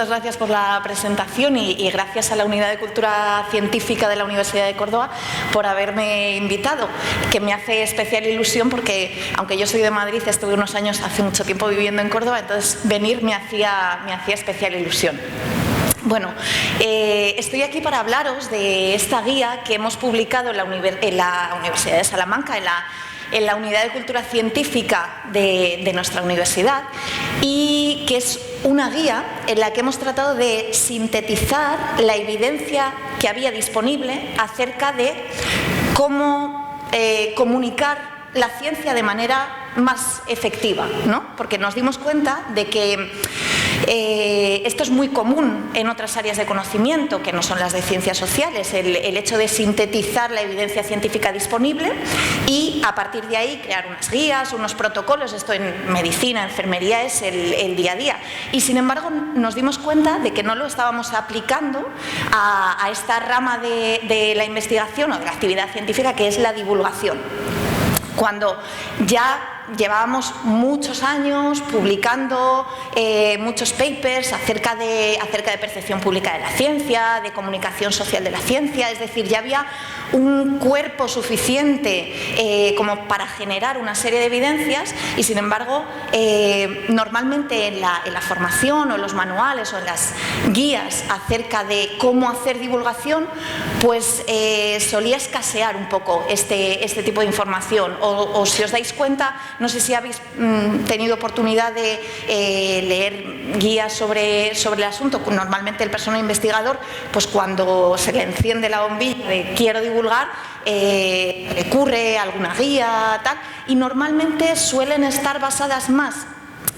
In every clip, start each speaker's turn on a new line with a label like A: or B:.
A: muchas gracias por la presentación y gracias a la Unidad de Cultura Científica de la Universidad de Córdoba por haberme invitado, que me hace especial ilusión porque, aunque yo soy de Madrid, estuve unos años, hace mucho tiempo, viviendo en Córdoba, entonces venir me hacía especial ilusión. Bueno, estoy aquí para hablaros de esta guía que hemos publicado en la Universidad de Salamanca, en la Unidad de Cultura Científica de nuestra universidad, y que es una guía en la que hemos tratado de sintetizar la evidencia que había disponible acerca de cómo comunicar la ciencia de manera más efectiva, ¿no? Porque nos dimos cuenta de que esto es muy común en otras áreas de conocimiento que no son las de ciencias sociales, el hecho de sintetizar la evidencia científica disponible y a partir de ahí crear unas guías, unos protocolos. Esto en medicina, enfermería es el día a día, y sin embargo nos dimos cuenta de que no lo estábamos aplicando a esta rama de la investigación o de la actividad científica, que es la divulgación. Cuando ya llevábamos muchos años publicando muchos papers acerca de percepción pública de la ciencia, de comunicación social de la ciencia, es decir, ya había un cuerpo suficiente como para generar una serie de evidencias, y sin embargo normalmente en la formación o en los manuales o en las guías acerca de cómo hacer divulgación, pues solía escasear un poco este tipo de información, o si os dais cuenta, no sé si habéis tenido oportunidad de leer guías sobre el asunto. Normalmente el personal investigador, pues cuando se le enciende la bombilla de quiero divulgar, recurre a alguna guía, tal, y normalmente suelen estar basadas más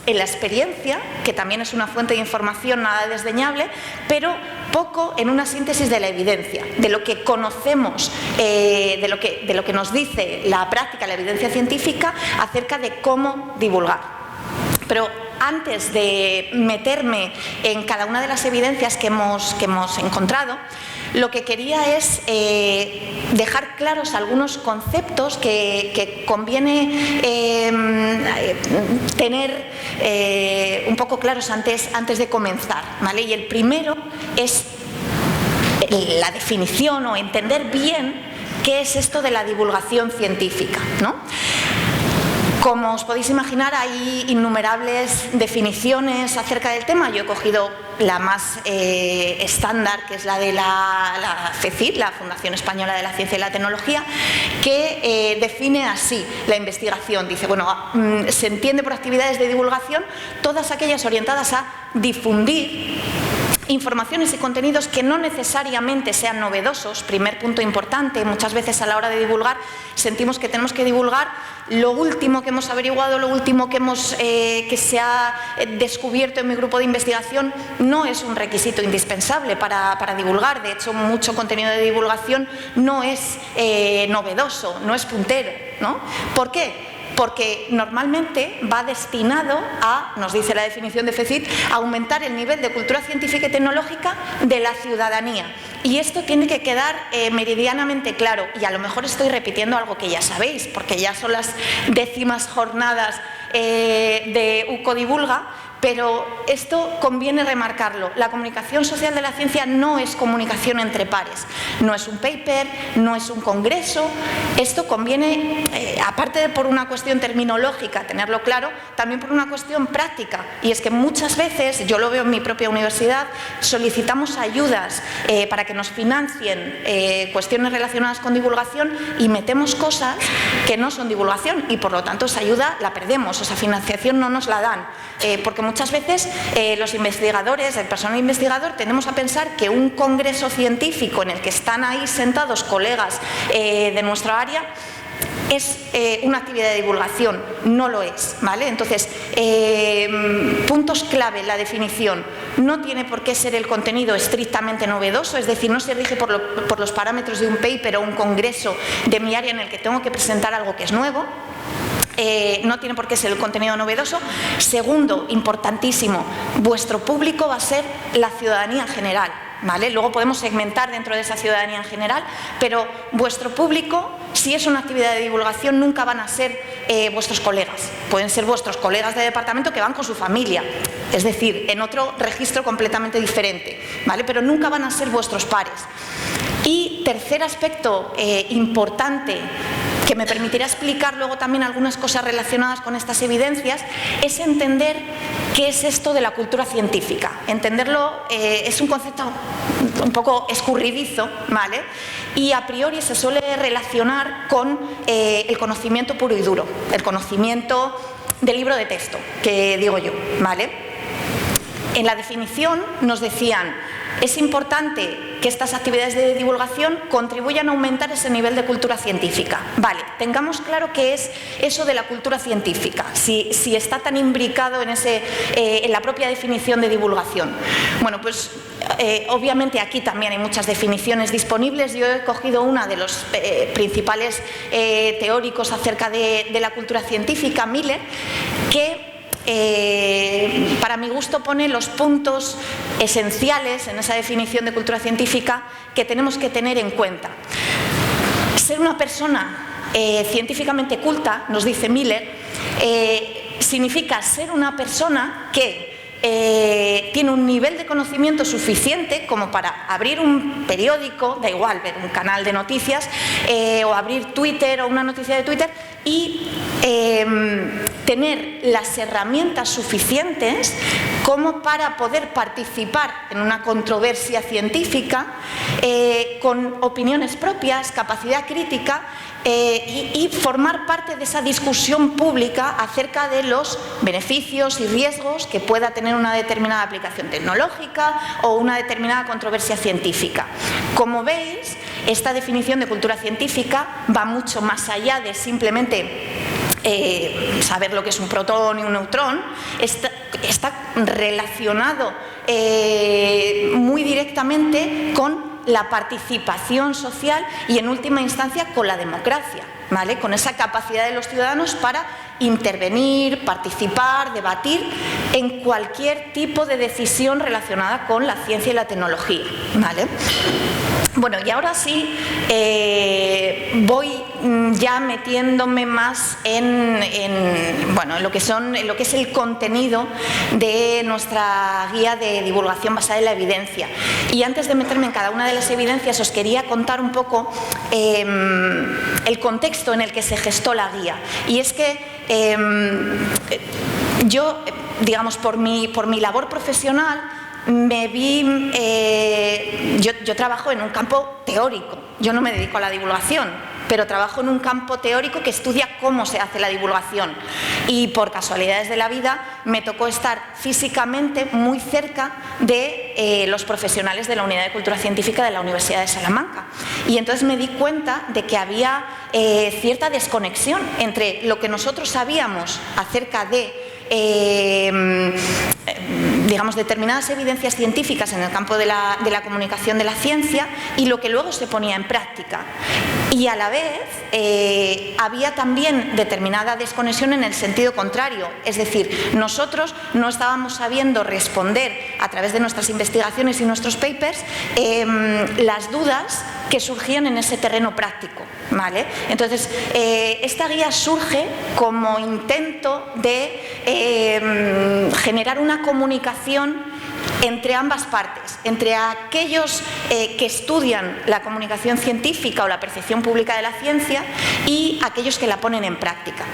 A: en la experiencia, que también es una fuente de información nada desdeñable, pero poco en una síntesis de la evidencia, de lo que conocemos, de lo que nos dice la práctica, la evidencia científica acerca de cómo divulgar. Pero antes de meterme en cada una de las evidencias que hemos encontrado, lo que quería es dejar claros algunos conceptos que conviene tener un poco claros antes de comenzar, ¿vale? Y el primero es la definición, o entender bien qué es esto de la divulgación científica, ¿no? Como os podéis imaginar, hay innumerables definiciones acerca del tema. Yo he cogido la más estándar, que es la de la FECIT, la Fundación Española de la Ciencia y la Tecnología, que define así la investigación. Dice, bueno, se entiende por actividades de divulgación todas aquellas orientadas a difundir informaciones y contenidos que no necesariamente sean novedosos. Primer punto importante, muchas veces a la hora de divulgar sentimos que tenemos que divulgar lo último que hemos averiguado, lo último que se ha descubierto en mi grupo de investigación. No es un requisito indispensable para divulgar. De hecho, mucho contenido de divulgación no es novedoso, no es puntero, ¿no? ¿Por qué? Porque normalmente va destinado a, nos dice la definición de FECIT, a aumentar el nivel de cultura científica y tecnológica de la ciudadanía. Y esto tiene que quedar meridianamente claro. Y a lo mejor estoy repitiendo algo que ya sabéis, porque ya son las 10º jornadas de UCO Divulga, pero esto conviene remarcarlo. La comunicación social de la ciencia no es comunicación entre pares, no es un paper, no es un congreso. Esto conviene, aparte de por una cuestión terminológica, tenerlo claro, también por una cuestión práctica. Y es que muchas veces, yo lo veo en mi propia universidad, solicitamos ayudas para que nos financien cuestiones relacionadas con divulgación y metemos cosas que no son divulgación, y por lo tanto esa ayuda la perdemos, esa financiación no nos la dan, porque muchas veces los investigadores, el personal investigador, tendemos a pensar que un congreso científico en el que están ahí sentados colegas de nuestra área es una actividad de divulgación. No lo es, ¿vale? Entonces, puntos clave en la definición: no tiene por qué ser el contenido estrictamente novedoso, es decir, no se rige por los parámetros de un paper o un congreso de mi área en el que tengo que presentar algo que es nuevo. No tiene por qué ser el contenido novedoso. Segundo, importantísimo, vuestro público va a ser la ciudadanía en general. ¿vale? Luego podemos segmentar dentro de esa ciudadanía en general, pero vuestro público, si es una actividad de divulgación, nunca van a ser vuestros colegas. Pueden ser vuestros colegas de departamento que van con su familia, es decir, en otro registro completamente diferente, ¿vale? Pero nunca van a ser vuestros pares. Y tercer aspecto importante, que me permitirá explicar luego también algunas cosas relacionadas con estas evidencias, es entender qué es esto de la cultura científica. Entenderlo es un concepto un poco escurridizo, ¿vale? Y a priori se suele relacionar con el conocimiento puro y duro, el conocimiento del libro de texto, que digo yo, ¿vale? En la definición nos decían: es importante que estas actividades de divulgación contribuyan a aumentar ese nivel de cultura científica. Vale, tengamos claro qué es eso de la cultura científica, si está tan imbricado en la propia definición de divulgación. Bueno, pues obviamente aquí también hay muchas definiciones disponibles. Yo he cogido una de los principales teóricos acerca de la cultura científica, Miller, que para mi gusto pone los puntos esenciales en esa definición de cultura científica que tenemos que tener en cuenta. Ser una persona científicamente culta, nos dice Miller, significa ser una persona que tiene un nivel de conocimiento suficiente como para abrir un periódico, da igual, ver un canal de noticias o abrir Twitter o una noticia de Twitter y tener las herramientas suficientes como para poder participar en una controversia científica con opiniones propias, capacidad crítica y formar parte de esa discusión pública acerca de los beneficios y riesgos que pueda tener una determinada aplicación tecnológica o una determinada controversia científica. Como veis, esta definición de cultura científica va mucho más allá de simplemente saber lo que es un protón y un neutrón. Está relacionado muy directamente con la participación social y, en última instancia, con la democracia, ¿vale? Con esa capacidad de los ciudadanos para intervenir, participar, debatir en cualquier tipo de decisión relacionada con la ciencia y la tecnología, ¿vale? Bueno, y ahora sí voy ya metiéndome más en lo que es el contenido de nuestra guía de divulgación basada en la evidencia. Y antes de meterme en cada una de las evidencias, os quería contar un poco el contexto en el que se gestó la guía. Y es que yo, digamos, por mi labor profesional, me vi, yo trabajo en un campo teórico, yo no me dedico a la divulgación, pero trabajo en un campo teórico que estudia cómo se hace la divulgación, y por casualidades de la vida me tocó estar físicamente muy cerca de los profesionales de la Unidad de Cultura Científica de la Universidad de Salamanca, y entonces me di cuenta de que había cierta desconexión entre lo que nosotros sabíamos acerca de digamos, determinadas evidencias científicas en el campo de la comunicación de la ciencia y lo que luego se ponía en práctica. Y a la vez había también determinada desconexión en el sentido contrario, es decir, nosotros no estábamos sabiendo responder a través de nuestras investigaciones y nuestros papers las dudas que surgían en ese terreno práctico, ¿vale? Entonces, esta guía surge como intento de generar una comunicación entre ambas partes, entre aquellos que estudian la comunicación científica o la percepción pública de la ciencia y aquellos que la ponen en práctica.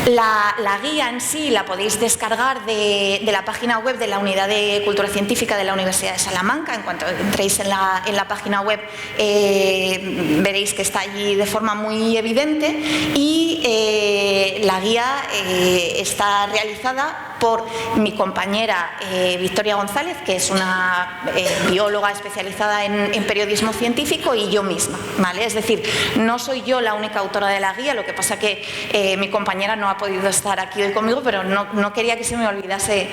A: La guía en sí la podéis descargar de la página web de la Unidad de Cultura Científica de la Universidad de Salamanca. En cuanto entréis en la página web veréis que está allí de forma muy evidente, y la guía está realizada por mi compañera Victoria González, que es una bióloga especializada en periodismo científico, y yo misma, ¿vale? Es decir, no soy yo la única autora de la guía, lo que pasa que mi compañera no ha podido estar aquí hoy conmigo, pero no quería que se me olvidase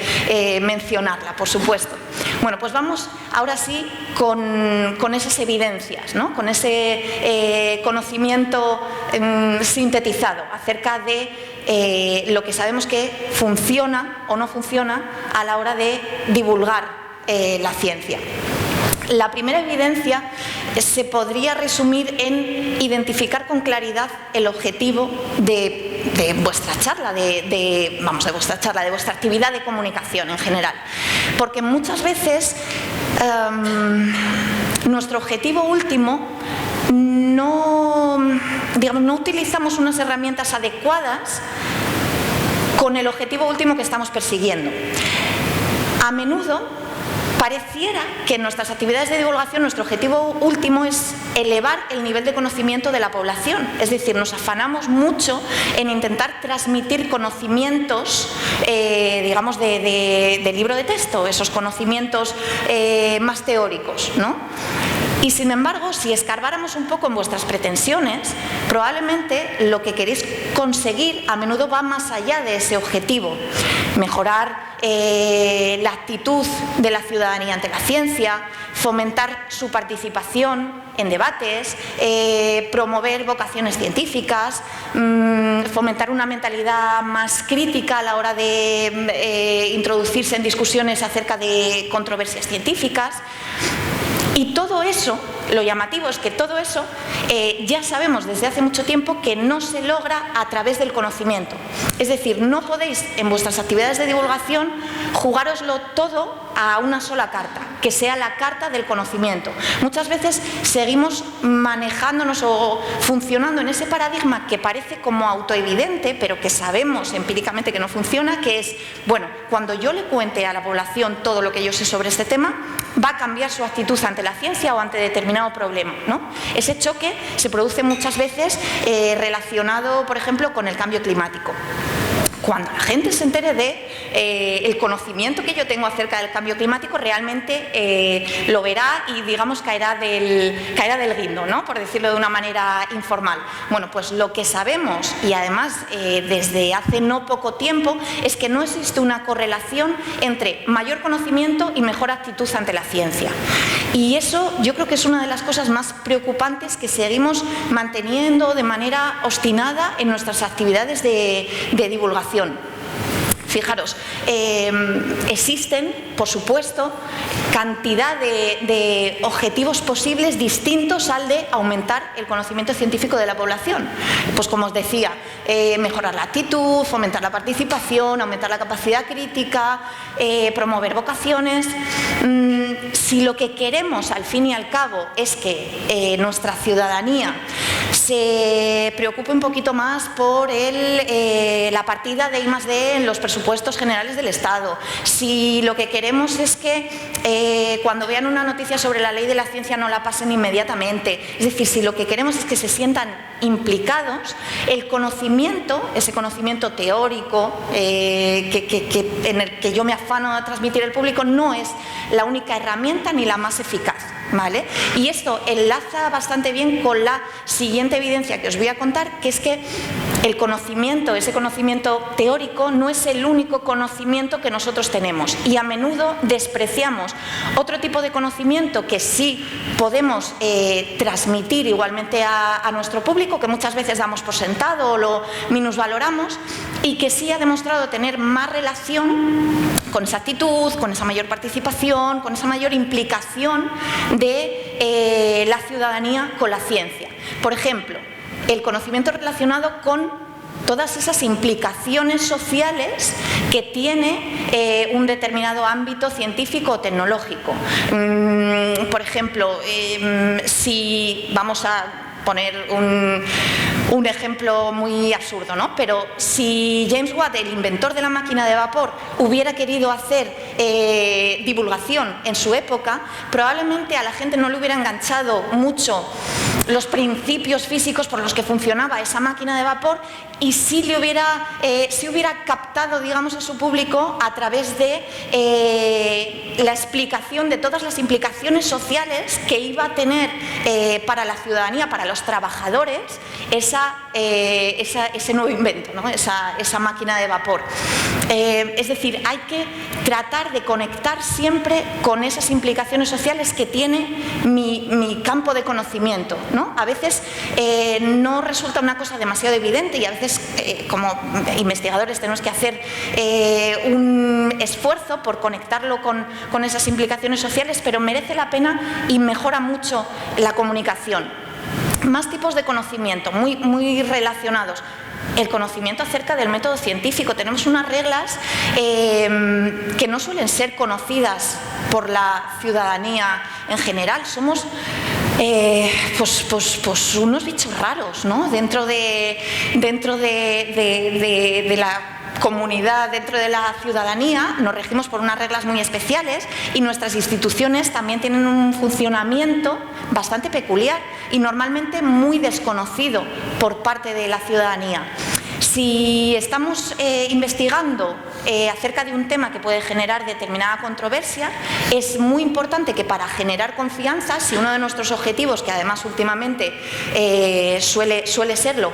A: mencionarla, por supuesto. Bueno, pues vamos ahora sí con esas evidencias, ¿no? Con ese conocimiento sintetizado acerca de lo que sabemos que funciona o no funciona a la hora de divulgar la ciencia. La primera evidencia se podría resumir en identificar con claridad el objetivo de vuestra charla, de vuestra actividad de comunicación en general. Porque muchas veces nuestro objetivo último no utilizamos unas herramientas adecuadas con el objetivo último que estamos persiguiendo. A menudo pareciera que en nuestras actividades de divulgación nuestro objetivo último es elevar el nivel de conocimiento de la población. Es decir, nos afanamos mucho en intentar transmitir conocimientos, digamos, de libro de texto, esos conocimientos más teóricos, ¿no? Y sin embargo, si escarbáramos un poco en vuestras pretensiones, probablemente lo que queréis conseguir a menudo va más allá de ese objetivo. Mejorar la actitud de la ciudadanía ante la ciencia, fomentar su participación en debates, promover vocaciones científicas, fomentar una mentalidad más crítica a la hora de introducirse en discusiones acerca de controversias científicas. Y todo eso, lo llamativo es que todo eso ya sabemos desde hace mucho tiempo que no se logra a través del conocimiento. Es decir, no podéis en vuestras actividades de divulgación jugároslo todo a una sola carta, que sea la carta del conocimiento. Muchas veces seguimos manejándonos o funcionando en ese paradigma que parece como autoevidente, pero que sabemos empíricamente que no funciona, que es, bueno, cuando yo le cuente a la población todo lo que yo sé sobre este tema, va a cambiar su actitud ante la ciencia o ante determinado problema, ¿no? Ese choque se produce muchas veces relacionado, por ejemplo, con el cambio climático. Cuando la gente se entere de el conocimiento que yo tengo acerca del cambio climático, realmente lo verá y, digamos, caerá del guindo, ¿no? Por decirlo de una manera informal. Bueno, pues lo que sabemos, y además desde hace no poco tiempo, es que no existe una correlación entre mayor conocimiento y mejor actitud ante la ciencia. Y eso yo creo que es una de las cosas más preocupantes que seguimos manteniendo de manera obstinada en nuestras actividades de divulgación. Fijaros, existen, por supuesto, cantidad de objetivos posibles distintos al de aumentar el conocimiento científico de la población. Pues como os decía, mejorar la actitud, fomentar la participación, aumentar la capacidad crítica, promover vocaciones. Si lo que queremos, al fin y al cabo, es que nuestra ciudadanía se preocupe un poquito más por la partida de I+D en los presupuestos generales del Estado, si lo que queremos es que cuando vean una noticia sobre la ley de la ciencia no la pasen inmediatamente, es decir, si lo que queremos es que se sientan implicados, el conocimiento, ese conocimiento teórico en el que yo me afano a transmitir al público, no es la única herramienta ni la más eficaz. ¿Vale? Y esto enlaza bastante bien con la siguiente evidencia que os voy a contar, que es que el conocimiento, ese conocimiento teórico, no es el único conocimiento que nosotros tenemos, y a menudo despreciamos otro tipo de conocimiento que sí podemos transmitir igualmente a nuestro público, que muchas veces damos por sentado o lo minusvaloramos, y que sí ha demostrado tener más relación con esa actitud, con esa mayor participación, con esa mayor implicación de la ciudadanía con la ciencia. Por ejemplo, el conocimiento relacionado con todas esas implicaciones sociales que tiene un determinado ámbito científico o tecnológico. Por ejemplo, si vamos a poner un ejemplo muy absurdo, ¿no? Pero si James Watt, el inventor de la máquina de vapor, hubiera querido hacer divulgación en su época, probablemente a la gente no le hubiera enganchado mucho los principios físicos por los que funcionaba esa máquina de vapor, y sí hubiera captado, digamos, a su público a través de la explicación de todas las implicaciones sociales que iba a tener para la ciudadanía, para los trabajadores, esa ese nuevo invento, ¿no? esa máquina de vapor. Es decir, hay que tratar de conectar siempre con esas implicaciones sociales que tiene mi campo de conocimiento, ¿no? A veces no resulta una cosa demasiado evidente y a veces como investigadores tenemos que hacer un esfuerzo por conectarlo con esas implicaciones sociales, pero merece la pena y mejora mucho la comunicación. Más tipos de conocimiento, muy relacionados. El conocimiento acerca del método científico. Tenemos unas reglas que no suelen ser conocidas por la ciudadanía en general. Somos pues unos bichos raros, ¿no? Dentro de la comunidad, dentro de la ciudadanía, nos regimos por unas reglas muy especiales y nuestras instituciones también tienen un funcionamiento bastante peculiar y normalmente muy desconocido por parte de la ciudadanía. Si estamos investigando acerca de un tema que puede generar determinada controversia, es muy importante que para generar confianza, si uno de nuestros objetivos, que además últimamente suele serlo,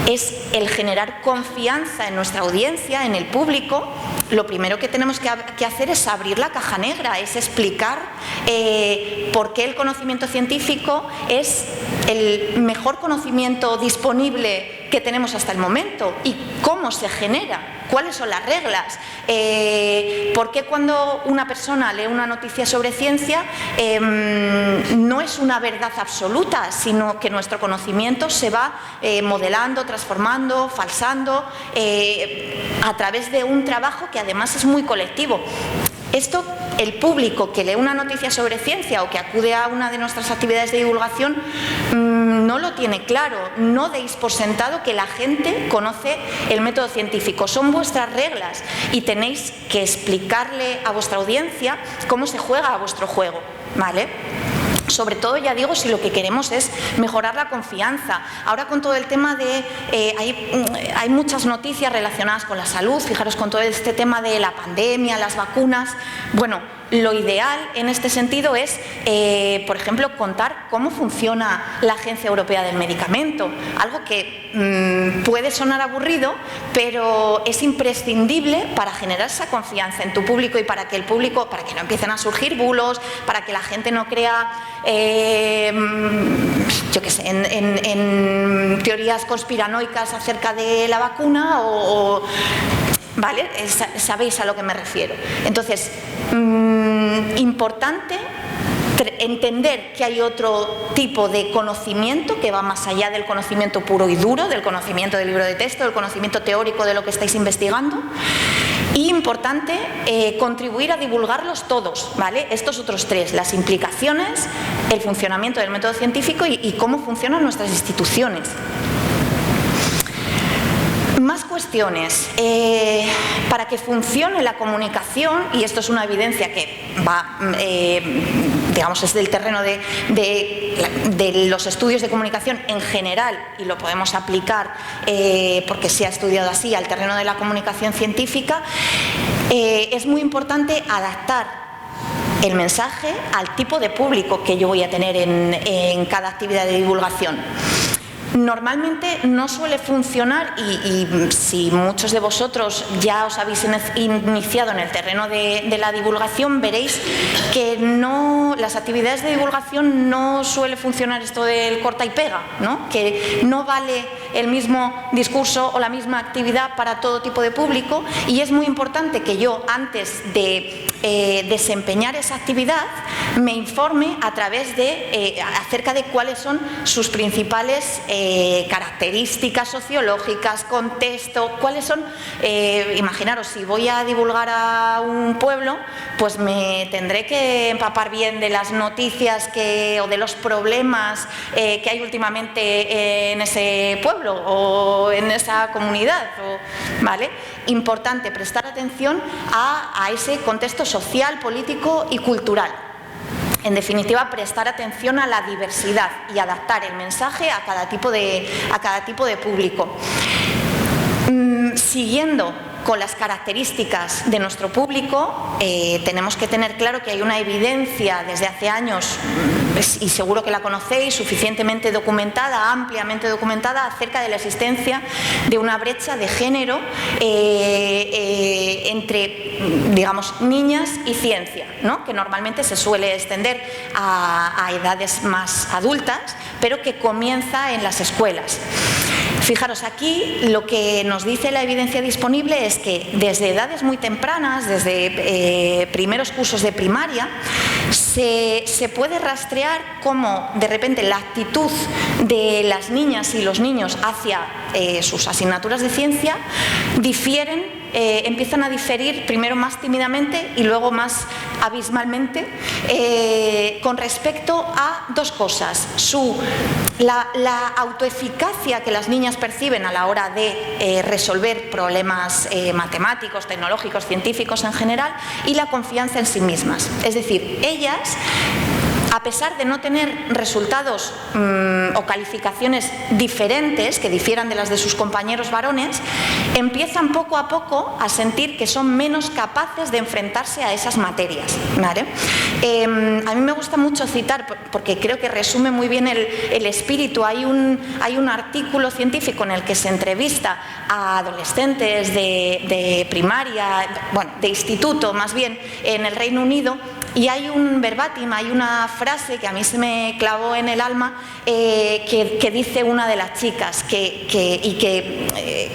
A: es el generar confianza en nuestra audiencia, en el público, lo primero que tenemos que hacer es abrir la caja negra, es explicar por qué el conocimiento científico es el mejor conocimiento disponible que tenemos hasta el momento y cómo se genera, cuáles son las reglas, por qué cuando una persona lee una noticia sobre ciencia no es una verdad absoluta, sino que nuestro conocimiento se va modelando, transformando, falsando a través de un trabajo que además es muy colectivo. Esto, el público que lee una noticia sobre ciencia o que acude a una de nuestras actividades de divulgación no lo tiene claro. No deis por sentado que la gente conoce el método científico. Son vuestras reglas y tenéis que explicarle a vuestra audiencia cómo se juega a vuestro juego, ¿vale? Sobre todo, ya digo, si lo que queremos es mejorar la confianza. Ahora con todo el tema de... hay muchas noticias relacionadas con la salud, fijaros con todo este tema de la pandemia, las vacunas. Bueno, lo ideal en este sentido es, por ejemplo, contar cómo funciona la Agencia Europea del Medicamento. Algo que puede sonar aburrido, pero es imprescindible para generar esa confianza en tu público y para que el público, para que no empiecen a surgir bulos, para que la gente no crea, yo qué sé, en teorías conspiranoicas acerca de la vacuna ¿vale? Sabéis a lo que me refiero. Entonces, importante entender que hay otro tipo de conocimiento que va más allá del conocimiento puro y duro, del conocimiento del libro de texto, del conocimiento teórico de lo que estáis investigando. Y importante contribuir a divulgarlos todos, ¿vale? Estos otros tres, las implicaciones, el funcionamiento del método científico y cómo funcionan nuestras instituciones. Más cuestiones. Para que funcione la comunicación, y esto es una evidencia que va, digamos, es del terreno de los estudios de comunicación en general, y lo podemos aplicar porque se ha estudiado así al terreno de la comunicación científica, es muy importante adaptar el mensaje al tipo de público que yo voy a tener en cada actividad de divulgación. Normalmente no suele funcionar y si muchos de vosotros ya os habéis iniciado en el terreno de la divulgación, veréis que las actividades de divulgación no suele funcionar esto del corta y pega, ¿no? Que no vale el mismo discurso o la misma actividad para todo tipo de público y es muy importante que yo antes de desempeñar esa actividad me informe a través de acerca de cuáles son sus principales características sociológicas, contexto, cuáles son, imaginaros, si voy a divulgar a un pueblo, pues me tendré que empapar bien de las noticias o de los problemas que hay últimamente en ese pueblo o en esa comunidad, ¿vale? Importante prestar atención a ese contexto social, político y cultural. En definitiva, prestar atención a la diversidad y adaptar el mensaje a cada tipo de público. Siguiendo con las características de nuestro público, tenemos que tener claro que hay una evidencia desde hace años y seguro que la conocéis, suficientemente documentada, ampliamente documentada, acerca de la existencia de una brecha de género entre, digamos, niñas y ciencia, ¿no? Que normalmente se suele extender a edades más adultas, pero que comienza en las escuelas. Fijaros, aquí lo que nos dice la evidencia disponible es que desde edades muy tempranas, desde primeros cursos de primaria, se puede rastrear cómo de repente la actitud de las niñas y los niños hacia sus asignaturas de ciencia difieren. Empiezan a diferir primero más tímidamente y luego más abismalmente con respecto a dos cosas: la autoeficacia que las niñas perciben a la hora de resolver problemas matemáticos, tecnológicos, científicos en general, y la confianza en sí mismas. Es decir, ellas, a pesar de no tener resultados o calificaciones diferentes, que difieran de las de sus compañeros varones, empiezan poco a poco a sentir que son menos capaces de enfrentarse a esas materias, ¿vale? A mí me gusta mucho citar, porque creo que resume muy bien el espíritu. Hay un artículo científico en el que se entrevista a adolescentes de primaria, bueno, de instituto más bien, en el Reino Unido, y hay un verbatim, hay una frase que a mí se me clavó en el alma, que dice una de las chicas, y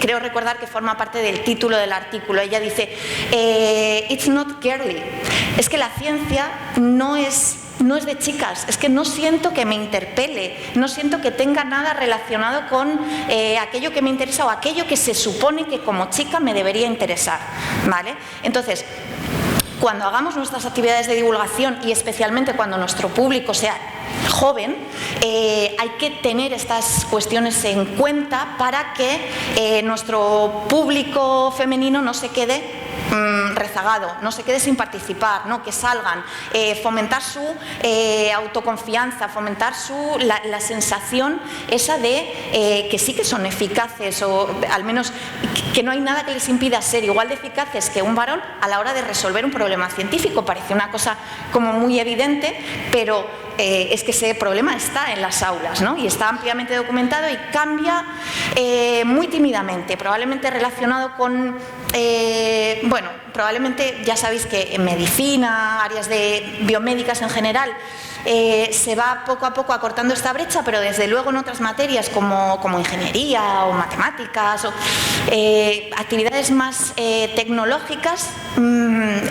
A: creo recordar que forma parte del título del artículo. Ella dice, it's not girly. Es que la ciencia no es de chicas, es que no siento que me interpele, no siento que tenga nada relacionado con aquello que me interesa o aquello que se supone que como chica me debería interesar, ¿vale? Entonces, cuando hagamos nuestras actividades de divulgación, y especialmente cuando nuestro público sea joven, hay que tener estas cuestiones en cuenta para que nuestro público femenino no se quede rezagado, no se quede sin participar, ¿no? Que salgan, fomentar su autoconfianza, fomentar la sensación esa de que sí que son eficaces, o al menos que no hay nada que les impida ser igual de eficaces que un varón a la hora de resolver un problema científico. Parece una cosa como muy evidente, pero es que ese problema está en las aulas, ¿no? Y está ampliamente documentado y cambia muy tímidamente, probablemente relacionado con, bueno, probablemente ya sabéis que en medicina, áreas de biomédicas en general, se va poco a poco acortando esta brecha, pero desde luego en otras materias como ingeniería o matemáticas o actividades más tecnológicas,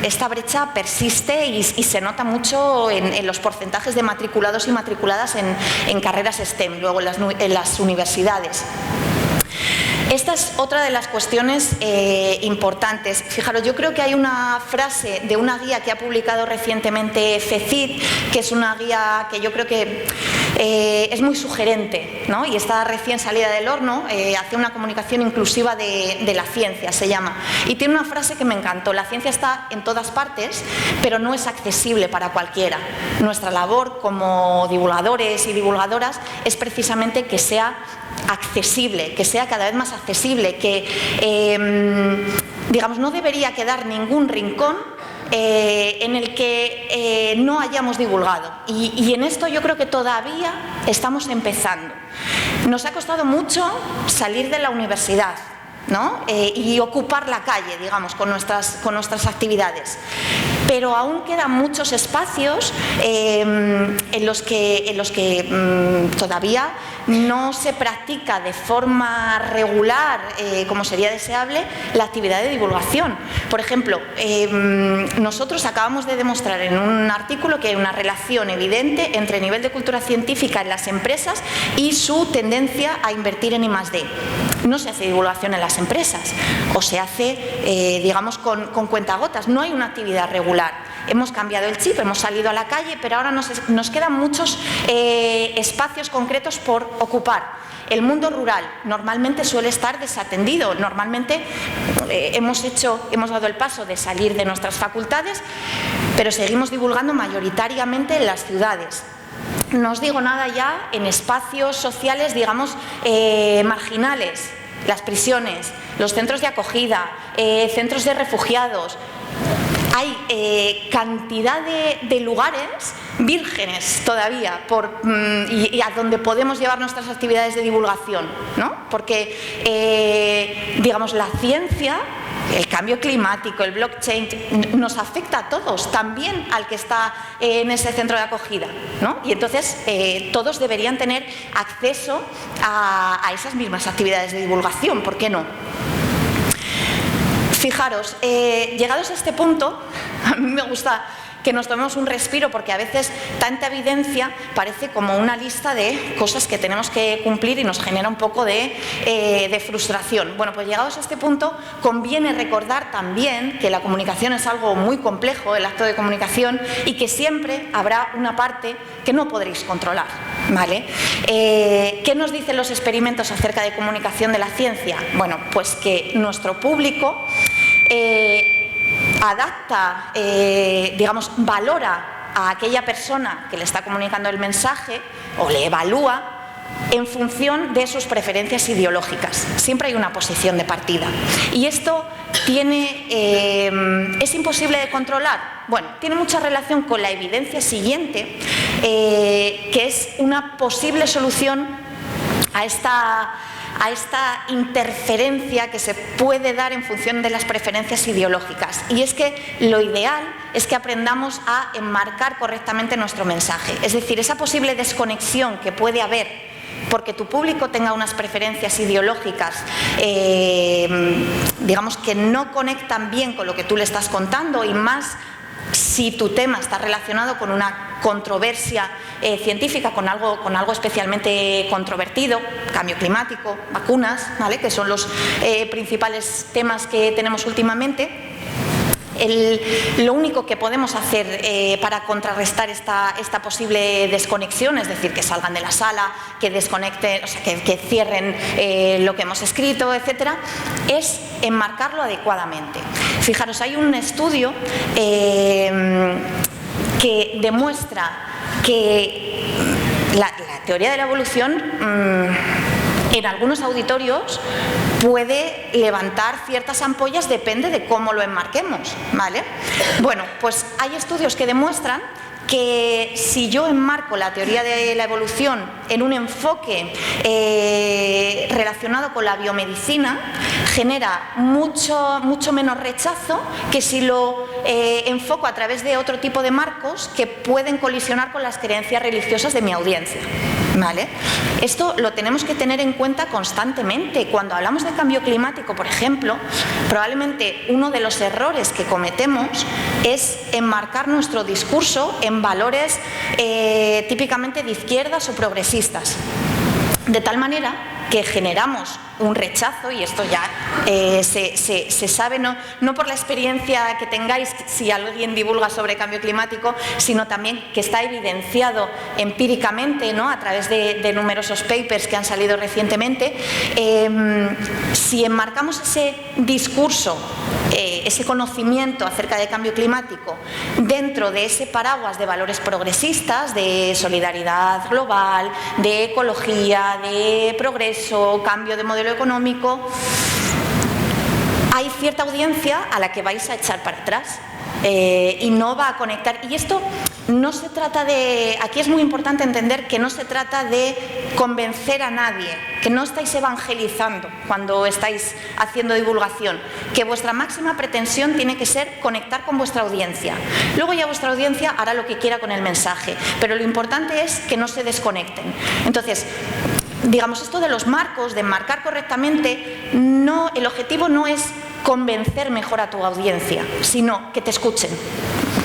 A: esta brecha persiste y se nota mucho en los porcentajes de matriculados y matriculadas en carreras STEM, luego en las universidades. Esta es otra de las cuestiones importantes. Fijaros, yo creo que hay una frase de una guía que ha publicado recientemente FECID, que es una guía que yo creo que es muy sugerente, ¿no? Y está recién salida del horno, hace una comunicación inclusiva de la ciencia, se llama. Y tiene una frase que me encantó: la ciencia está en todas partes, pero no es accesible para cualquiera. Nuestra labor como divulgadores y divulgadoras es precisamente que sea accesible, que sea cada vez más accesible, que digamos, no debería quedar ningún rincón en el que no hayamos divulgado, y en esto yo creo que todavía estamos empezando. Nos ha costado mucho salir de la universidad, ¿no? Y ocupar la calle, digamos, con nuestras actividades. Pero aún quedan muchos espacios en los que todavía no se practica de forma regular, como sería deseable, la actividad de divulgación. Por ejemplo, nosotros acabamos de demostrar en un artículo que hay una relación evidente entre el nivel de cultura científica en las empresas y su tendencia a invertir en I+D. No se hace divulgación en las empresas, o se hace, digamos, con cuentagotas. No hay una actividad regular. Hemos cambiado el chip, hemos salido a la calle, pero ahora nos quedan muchos espacios concretos por ocupar. El mundo rural normalmente suele estar desatendido. Normalmente hemos dado el paso de salir de nuestras facultades, pero seguimos divulgando mayoritariamente en las ciudades. No os digo nada ya en espacios sociales, digamos, marginales, las prisiones, los centros de acogida, centros de refugiados. hay cantidad de lugares vírgenes todavía y a donde podemos llevar nuestras actividades de divulgación, ¿no? Porque, digamos, la ciencia, el cambio climático, el blockchain, nos afecta a todos, también al que está en ese centro de acogida, ¿no? Y entonces todos deberían tener acceso a esas mismas actividades de divulgación, ¿por qué no? Fijaros, llegados a este punto, a mí me gusta que nos tomemos un respiro, porque a veces tanta evidencia parece como una lista de cosas que tenemos que cumplir y nos genera un poco de frustración. Bueno, pues llegados a este punto, conviene recordar también que la comunicación es algo muy complejo, el acto de comunicación, y que siempre habrá una parte que no podréis controlar, ¿vale? ¿Qué nos dicen los experimentos acerca de comunicación de la ciencia? Bueno, pues que nuestro público adapta, digamos, valora a aquella persona que le está comunicando el mensaje o le evalúa en función de sus preferencias ideológicas. Siempre hay una posición de partida. Y esto es imposible de controlar. Bueno, tiene mucha relación con la evidencia siguiente, que es una posible solución a esta interferencia que se puede dar en función de las preferencias ideológicas. Y es que lo ideal es que aprendamos a enmarcar correctamente nuestro mensaje. Es decir, esa posible desconexión que puede haber porque tu público tenga unas preferencias ideológicas, digamos, que no conectan bien con lo que tú le estás contando, y más si tu tema está relacionado con una controversia científica, con algo especialmente controvertido, cambio climático, vacunas, ¿vale?, que son los principales temas que tenemos últimamente. Lo único que podemos hacer para contrarrestar esta posible desconexión, es decir, que salgan de la sala, que desconecten, o sea, que cierren lo que hemos escrito, etcétera, es enmarcarlo adecuadamente. Fijaros, hay un estudio que demuestra que la teoría de la evolución en algunos auditorios puede levantar ciertas ampollas, depende de cómo lo enmarquemos, ¿vale? Bueno, pues hay estudios que demuestran que si yo enmarco la teoría de la evolución en un enfoque relacionado con la biomedicina, genera mucho menos rechazo que si lo enfoco a través de otro tipo de marcos que pueden colisionar con las creencias religiosas de mi audiencia, ¿vale? Esto lo tenemos que tener en cuenta constantemente. Cuando hablamos de cambio climático, por ejemplo, probablemente uno de los errores que cometemos es enmarcar nuestro discurso en valores típicamente de izquierdas o progresistas, de tal manera que generamos un rechazo, y esto ya se sabe, no por la experiencia que tengáis si alguien divulga sobre cambio climático, sino también que está evidenciado empíricamente, ¿no?, a través de numerosos papers que han salido recientemente. Si enmarcamos ese discurso, ese conocimiento acerca del cambio climático dentro de ese paraguas de valores progresistas, de solidaridad global, de ecología, de progreso, cambio de modelo económico, hay cierta audiencia a la que vais a echar para atrás y no va a conectar. Y esto no se trata de... Aquí es muy importante entender que no se trata de convencer a nadie, que no estáis evangelizando cuando estáis haciendo divulgación, que vuestra máxima pretensión tiene que ser conectar con vuestra audiencia. Luego ya vuestra audiencia hará lo que quiera con el mensaje, pero lo importante es que no se desconecten. Entonces, digamos, esto de los marcos, de enmarcar correctamente, el objetivo no es convencer mejor a tu audiencia, sino que te escuchen,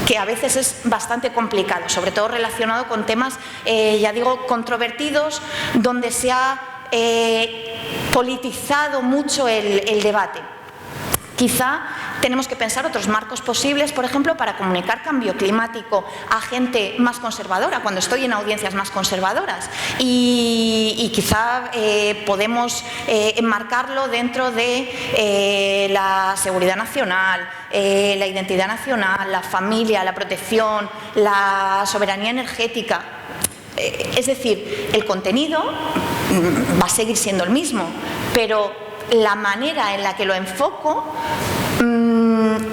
A: que a veces es bastante complicado, sobre todo relacionado con temas, ya digo, controvertidos, donde se ha politizado mucho el debate. Quizá tenemos que pensar otros marcos posibles, por ejemplo, para comunicar cambio climático a gente más conservadora, cuando estoy en audiencias más conservadoras. Y quizá podemos enmarcarlo dentro de la seguridad nacional, la identidad nacional, la familia, la protección, la soberanía energética. Es decir, el contenido va a seguir siendo el mismo, pero la manera en la que lo enfoco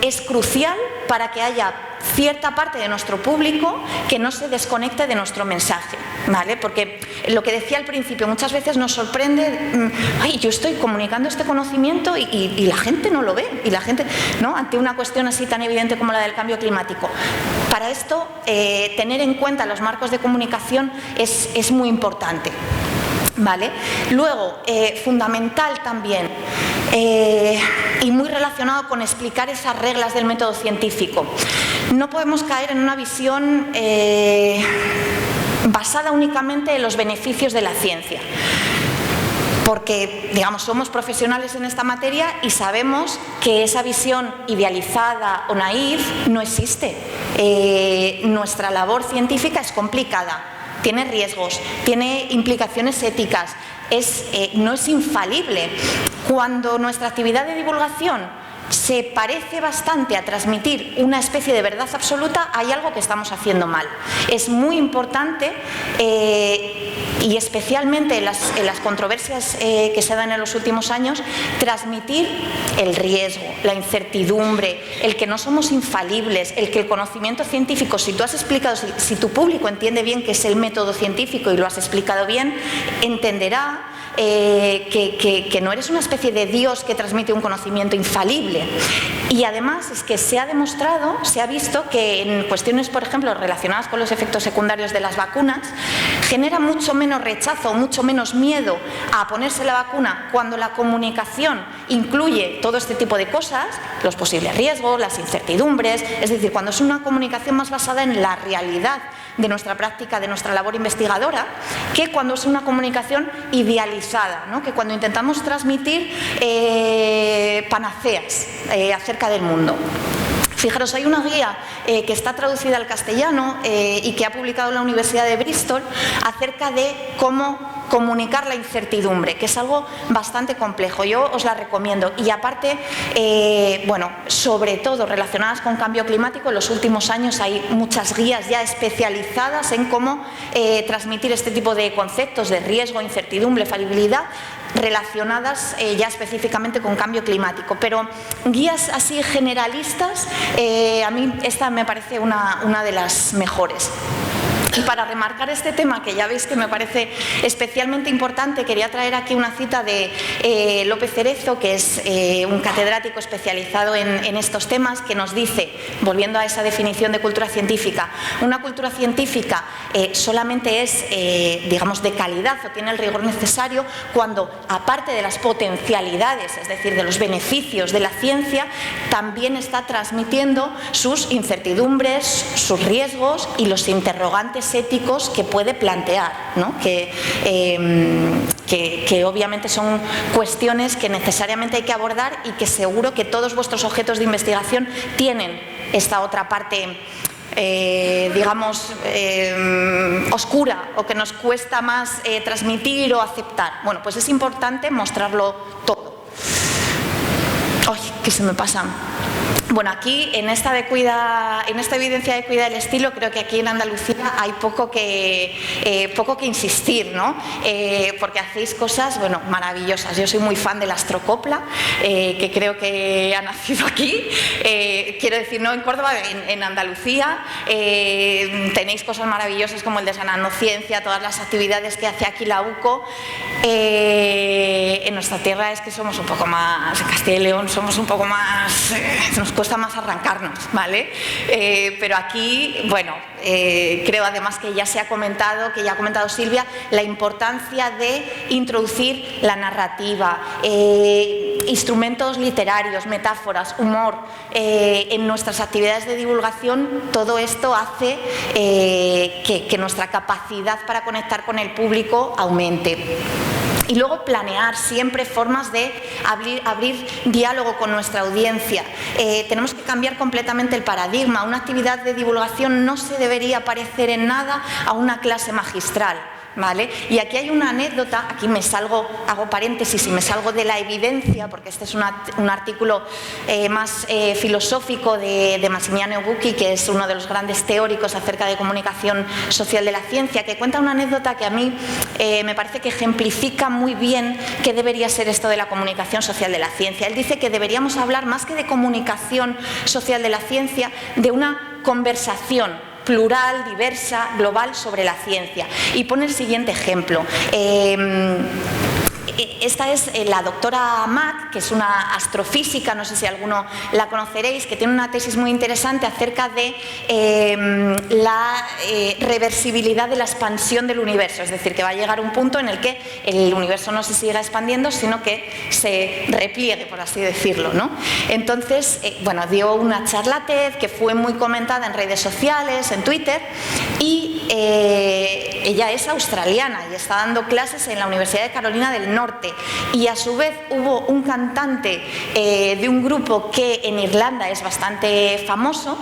A: es crucial para que haya cierta parte de nuestro público que no se desconecte de nuestro mensaje, ¿vale? Porque lo que decía al principio, muchas veces nos sorprende, ay, yo estoy comunicando este conocimiento y la gente no lo ve, y la gente, ¿no?, ante una cuestión así tan evidente como la del cambio climático. Para esto, tener en cuenta los marcos de comunicación es muy importante. ¿Vale? Luego, fundamental también, y muy relacionado con explicar esas reglas del método científico. No podemos caer en una visión basada únicamente en los beneficios de la ciencia. Porque, digamos, somos profesionales en esta materia y sabemos que esa visión idealizada o naif no existe. Nuestra labor científica es complicada. Tiene riesgos, tiene implicaciones éticas, no es infalible. Cuando nuestra actividad de divulgación se parece bastante a transmitir una especie de verdad absoluta, hay algo que estamos haciendo mal. Es muy importante, y especialmente en las controversias que se dan en los últimos años, transmitir el riesgo, la incertidumbre, el que no somos infalibles, el que el conocimiento científico, si tú has explicado, si tu público entiende bien qué es el método científico y lo has explicado bien, entenderá que no eres una especie de Dios que transmite un conocimiento infalible. Y además es que se ha demostrado, se ha visto que en cuestiones, por ejemplo, relacionadas con los efectos secundarios de las vacunas, genera mucho menos rechazo, mucho menos miedo a ponerse la vacuna cuando la comunicación incluye todo este tipo de cosas, los posibles riesgos, las incertidumbres, es decir, cuando es una comunicación más basada en la realidad de nuestra práctica, de nuestra labor investigadora, que cuando es una comunicación idealizada, ¿no?, que cuando intentamos transmitir panaceas acerca del mundo. Fijaros, hay una guía que está traducida al castellano y que ha publicado la Universidad de Bristol acerca de cómo comunicar la incertidumbre, que es algo bastante complejo. Yo os la recomiendo. Y aparte, bueno, sobre todo relacionadas con cambio climático, en los últimos años hay muchas guías ya especializadas en cómo transmitir este tipo de conceptos de riesgo, incertidumbre, falibilidad, relacionadas ya específicamente con cambio climático. Pero guías así generalistas, a mí esta me parece una de las mejores. Y para remarcar este tema, que ya veis que me parece especialmente importante, quería traer aquí una cita de López Cerezo, que es un catedrático especializado en estos temas, que nos dice, volviendo a esa definición de cultura científica, una cultura científica solamente es, digamos, de calidad o tiene el rigor necesario cuando, aparte de las potencialidades, es decir, de los beneficios de la ciencia, también está transmitiendo sus incertidumbres, sus riesgos y los interrogantes éticos que puede plantear, ¿no? Que obviamente son cuestiones que necesariamente hay que abordar y que seguro que todos vuestros objetos de investigación tienen esta otra parte, digamos, oscura, o que nos cuesta más transmitir o aceptar. Bueno, pues es importante mostrarlo todo. ¡Ay, que se me pasa! Bueno, aquí en esta evidencia de Cuida del Estilo, creo que aquí en Andalucía hay poco que insistir, ¿no? Porque hacéis cosas, bueno, maravillosas. Yo soy muy fan de la astrocopla, que creo que ha nacido aquí. Quiero decir, no en Córdoba, en Andalucía. Tenéis cosas maravillosas como el Desgranando Ciencia, todas las actividades que hace aquí la UCO. En nuestra tierra es que somos un poco más, en Castilla y León somos un poco más, nos cuesta más arrancarnos, ¿vale? Pero aquí, bueno, creo además que ya ha comentado Silvia, la importancia de introducir la narrativa, instrumentos literarios, metáforas, humor, en nuestras actividades de divulgación. Todo esto hace que nuestra capacidad para conectar con el público aumente. Y luego planear siempre formas de abrir diálogo con nuestra audiencia. Tenemos que cambiar completamente el paradigma. Una actividad de divulgación no se debería parecer en nada a una clase magistral. ¿vale? Y aquí hay una anécdota, aquí me salgo, hago paréntesis y me salgo de la evidencia, porque este es un artículo más filosófico de Massimiliano Bucchi, que es uno de los grandes teóricos acerca de comunicación social de la ciencia, que cuenta una anécdota que a mí me parece que ejemplifica muy bien qué debería ser esto de la comunicación social de la ciencia. Él dice que deberíamos hablar más que de comunicación social de la ciencia, de una conversación plural, diversa, global sobre la ciencia. Y pone el siguiente ejemplo. Esta es la doctora Mack, que es una astrofísica, no sé si alguno la conoceréis, que tiene una tesis muy interesante acerca de la reversibilidad de la expansión del universo, es decir, que va a llegar un punto en el que el universo no se siga expandiendo, sino que se repliegue, por así decirlo, ¿no? Entonces, bueno, dio una charla TED que fue muy comentada en redes sociales, en Twitter, y ella es australiana y está dando clases en la Universidad de Carolina del Norte. Y a su vez hubo un cantante de un grupo que en Irlanda es bastante famoso,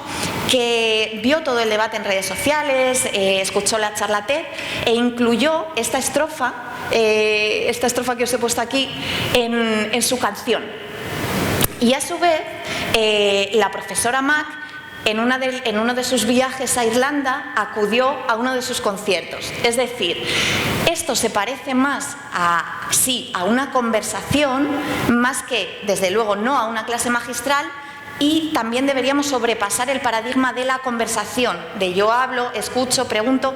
A: que vio todo el debate en redes sociales, escuchó la charla TED e incluyó esta estrofa que os he puesto aquí en su canción. Y a su vez la profesora Mack, en uno de sus viajes a Irlanda, acudió a uno de sus conciertos. Es decir, esto se parece más a una conversación, más que, desde luego, no a una clase magistral, y también deberíamos sobrepasar el paradigma de la conversación, de yo hablo, escucho, pregunto.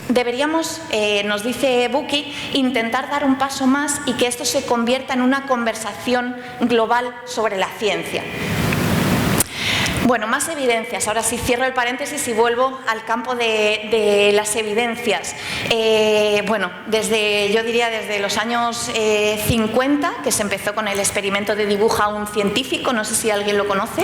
A: Deberíamos, nos dice Bucchi, intentar dar un paso más y que esto se convierta en una conversación global sobre la ciencia. Bueno, más evidencias. Ahora sí cierro el paréntesis y vuelvo al campo de las evidencias. Bueno, yo diría desde los años 50, que se empezó con el experimento de dibuja un científico, no sé si alguien lo conoce,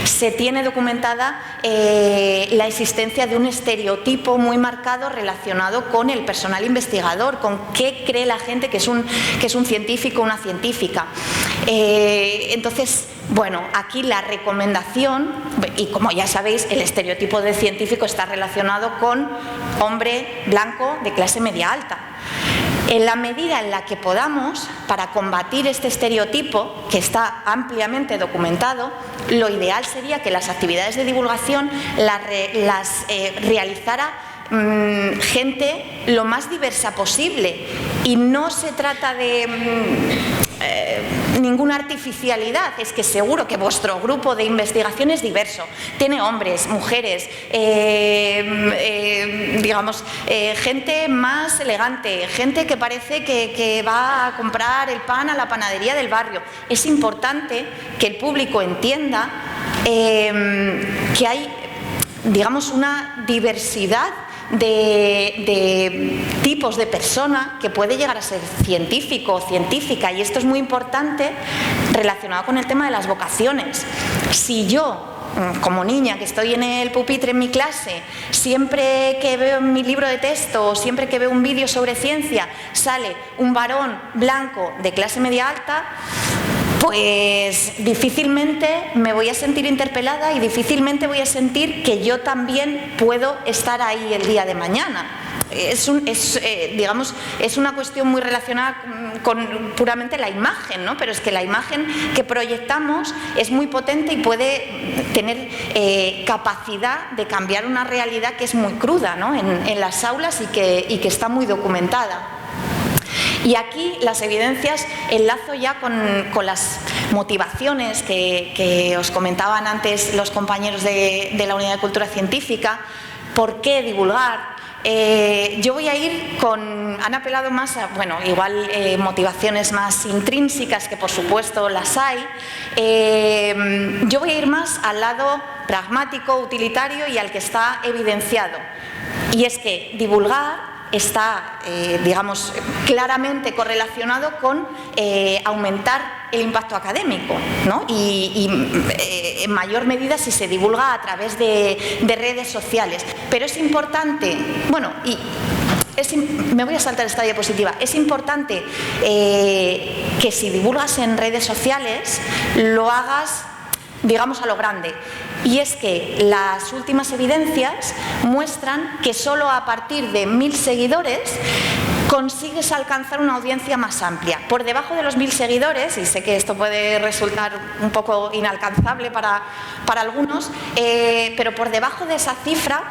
A: se tiene documentada la existencia de un estereotipo muy marcado relacionado con el personal investigador, con qué cree la gente que es un científico o una científica. Entonces, bueno, aquí la recomendación, y como ya sabéis, el estereotipo de científico está relacionado con hombre blanco de clase media alta. En la medida en la que podamos, para combatir este estereotipo, que está ampliamente documentado, lo ideal sería que las actividades de divulgación las realizara gente lo más diversa posible. Y no se trata de ninguna artificialidad, es que seguro que vuestro grupo de investigación es diverso, tiene hombres, mujeres, digamos, gente más elegante, gente que parece que va a comprar el pan a la panadería del barrio. Es importante que el público entienda que hay, digamos, una diversidad de tipos de persona que puede llegar a ser científico o científica, y esto es muy importante relacionado con el tema de las vocaciones. Si yo, como niña que estoy en el pupitre en mi clase, siempre que veo en mi libro de texto o siempre que veo un vídeo sobre ciencia sale un varón blanco de clase media alta, pues difícilmente me voy a sentir interpelada y difícilmente voy a sentir que yo también puedo estar ahí el día de mañana. Digamos, es una cuestión muy relacionada con puramente la imagen, ¿no? Pero es que la imagen que proyectamos es muy potente y puede tener capacidad de cambiar una realidad que es muy cruda, ¿no? en las aulas y que está muy documentada. Y aquí las evidencias enlazo ya con las motivaciones que os comentaban antes los compañeros de la Unidad de Cultura Científica. ¿Por qué divulgar? Yo voy a ir han apelado más a, bueno, igual motivaciones más intrínsecas, que por supuesto las hay. Yo voy a ir más al lado pragmático, utilitario y al que está evidenciado. Y es que divulgar está, digamos, claramente correlacionado con aumentar el impacto académico, ¿no? Y en mayor medida si se divulga a través de redes sociales. Pero es importante, bueno, me voy a saltar esta diapositiva, es importante que si divulgas en redes sociales lo hagas digamos, a lo grande. Y es que las últimas evidencias muestran que solo a partir de 1000 seguidores consigues alcanzar una audiencia más amplia. Por debajo de los 1000 seguidores, y sé que esto puede resultar un poco inalcanzable para algunos, pero por debajo de esa cifra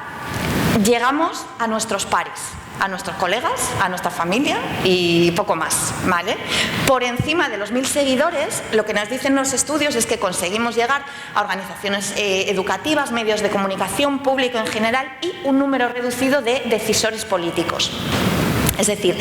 A: llegamos a nuestros pares, a nuestros colegas, a nuestra familia y poco más, ¿vale? Por encima de los 1000 seguidores, lo que nos dicen los estudios es que conseguimos llegar a organizaciones educativas, medios de comunicación, público en general y un número reducido de decisores políticos. Es decir,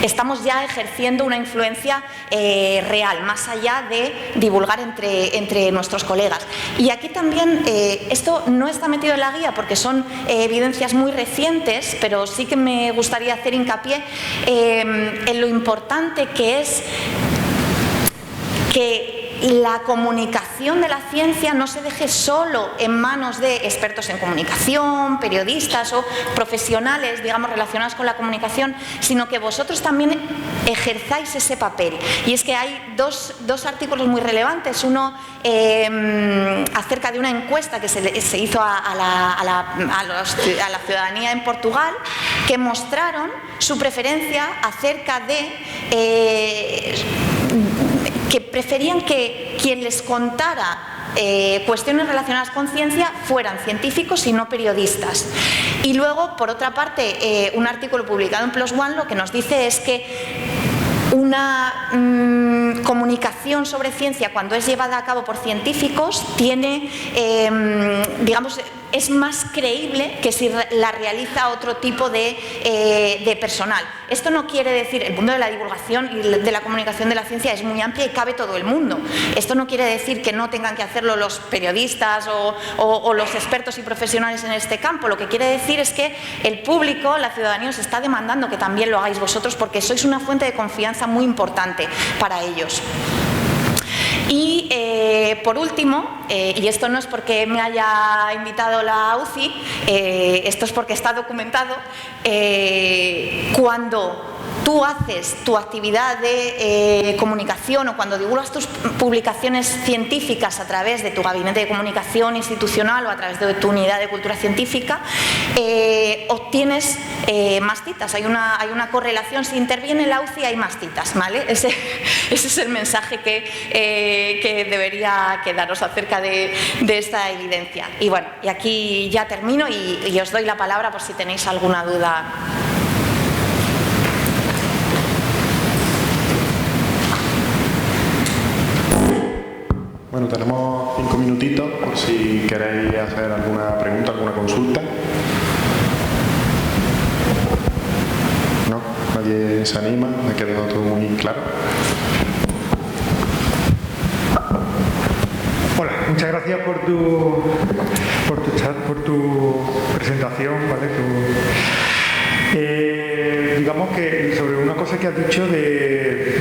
A: estamos ya ejerciendo una influencia real, más allá de divulgar entre nuestros colegas. Y aquí también, esto no está metido en la guía porque son evidencias muy recientes, pero sí que me gustaría hacer hincapié en lo importante que es que la comunicación de la ciencia no se deje solo en manos de expertos en comunicación, periodistas o profesionales, digamos, relacionados con la comunicación, sino que vosotros también ejerzáis ese papel. Y es que hay dos artículos muy relevantes. Uno acerca de una encuesta que se hizo a la ciudadanía en Portugal, que mostraron su preferencia acerca de que preferían que quien les contara cuestiones relacionadas con ciencia fueran científicos y no periodistas. Y luego, por otra parte, un artículo publicado en PLOS ONE lo que nos dice es que una comunicación sobre ciencia, cuando es llevada a cabo por científicos, tiene, digamos, es más creíble que si la realiza otro tipo de personal. Esto no quiere decir, el mundo de la divulgación y de la comunicación de la ciencia es muy amplia y cabe todo el mundo. Esto no quiere decir que no tengan que hacerlo los periodistas o los expertos y profesionales en este campo. Lo que quiere decir es que el público, la ciudadanía, os está demandando que también lo hagáis vosotros, porque sois una fuente de confianza muy importante para ellos. Y por último, y esto no es porque me haya invitado la UCI, esto es porque está documentado, cuando tú haces tu actividad de comunicación o cuando divulgas tus publicaciones científicas a través de tu gabinete de comunicación institucional o a través de tu unidad de cultura científica, obtienes más citas. Hay una correlación. Si interviene la UCI hay más citas, ¿vale? Ese es el mensaje que debería quedaros acerca de esta evidencia. Y bueno, y aquí ya termino y os doy la palabra por si tenéis alguna duda.
B: Bueno, tenemos 5 minutitos por si queréis hacer alguna pregunta, alguna consulta. ¿No? ¿Nadie se anima? ¿Me ha quedado todo muy claro?
C: Hola, muchas gracias por tu chat, por tu presentación, ¿vale? Digamos que sobre una cosa que has dicho de,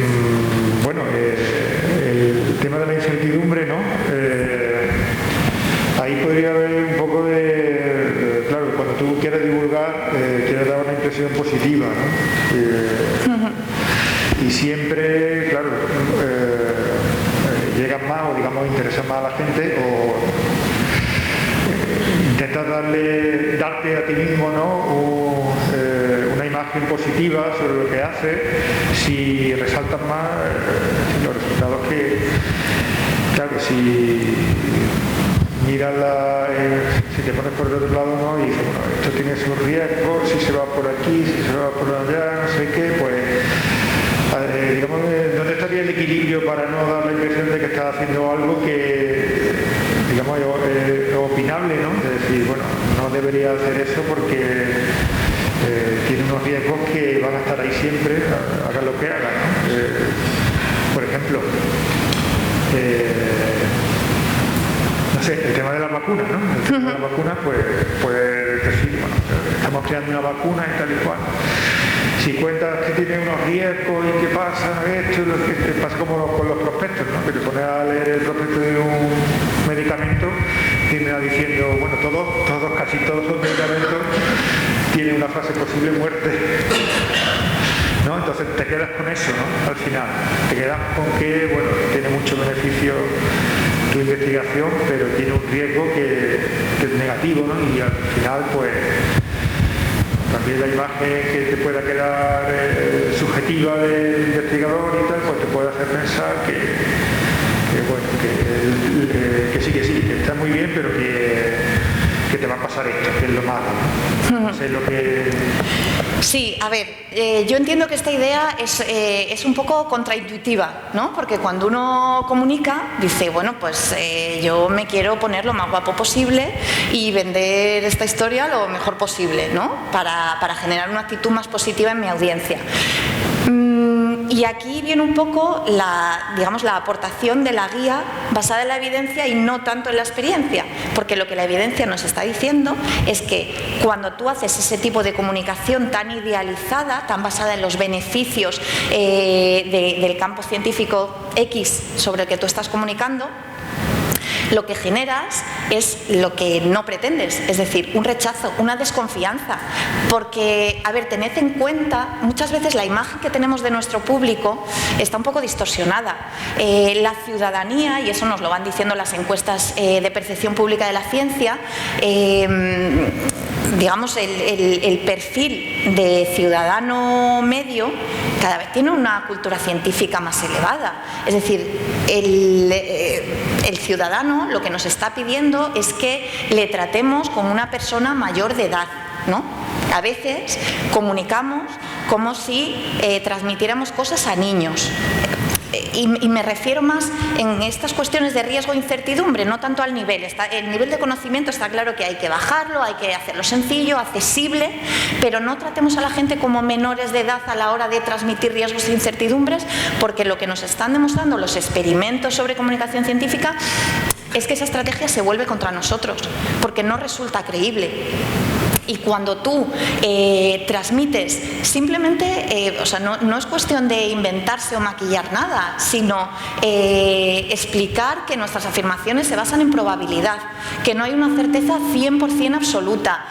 C: bueno, el tema de la incertidumbre, ¿no? Ahí podría haber un poco de, claro, cuando tú quieres divulgar, quieres dar una impresión positiva, ¿no? Y siempre, claro, llegas más o, digamos, interesas más a la gente o intentas darte a ti mismo, ¿no? Una imagen positiva sobre lo que haces. Si resaltas más los resultados que, claro, si miras si te pones por el otro lado, ¿no? Y dices, bueno, esto tiene sus riesgos, si se va por aquí, si se va por allá, no sé qué, pues digamos, ¿dónde estaría el equilibrio para no dar la impresión de que estás haciendo algo que, digamos, es opinable, ¿no? Es decir, bueno, no debería hacer eso porque tiene unos riesgos que van a estar ahí siempre, hagan lo que hagan, ¿no? Por ejemplo, no sé, el tema de las vacunas, ¿no? El tema de las vacunas, pues sí, bueno, estamos creando una vacuna y tal y cual. Si cuentas que tiene unos riesgos y que pasa esto, que pasa como con los prospectos, ¿no? Que te pones a leer el prospecto de un medicamento y me va diciendo, bueno, casi todos los medicamentos tienen una fase posible muerte. ¿no? Entonces te quedas con eso, ¿no? Al final, te quedas con que, bueno, tiene mucho beneficio tu investigación, pero tiene un riesgo que es negativo, ¿no? Y al final, pues, también la imagen que te pueda quedar subjetiva del investigador y tal, pues te puede hacer pensar que sí, que está muy bien, pero que te va a pasar esto, que es lo malo, ¿no? No sé lo que...
A: Sí, a ver, yo entiendo que esta idea es un poco contraintuitiva, ¿no? Porque cuando uno comunica, dice, bueno, pues yo me quiero poner lo más guapo posible y vender esta historia lo mejor posible, ¿no? Para generar una actitud más positiva en mi audiencia. Y aquí viene un poco digamos, la aportación de la guía basada en la evidencia y no tanto en la experiencia, porque lo que la evidencia nos está diciendo es que cuando tú haces ese tipo de comunicación tan idealizada, tan basada en los beneficios del campo científico X sobre el que tú estás comunicando, lo que generas es lo que no pretendes, es decir, un rechazo, una desconfianza. Porque, a ver, tened en cuenta, muchas veces la imagen que tenemos de nuestro público está un poco distorsionada. La ciudadanía, y eso nos lo van diciendo las encuestas de percepción pública de la ciencia, digamos, el perfil de ciudadano medio cada vez tiene una cultura científica más elevada. Es decir, el ciudadano lo que nos está pidiendo es que le tratemos como una persona mayor de edad, ¿no? A veces comunicamos como si transmitiéramos cosas a niños. Y me refiero más en estas cuestiones de riesgo e incertidumbre, no tanto al nivel. El nivel de conocimiento está claro que hay que bajarlo, hay que hacerlo sencillo, accesible, pero no tratemos a la gente como menores de edad a la hora de transmitir riesgos e incertidumbres, porque lo que nos están demostrando los experimentos sobre comunicación científica es que esa estrategia se vuelve contra nosotros, porque no resulta creíble. Y cuando tú transmites simplemente, o sea, no es cuestión de inventarse o maquillar nada, sino explicar que nuestras afirmaciones se basan en probabilidad, que no hay una certeza 100% absoluta,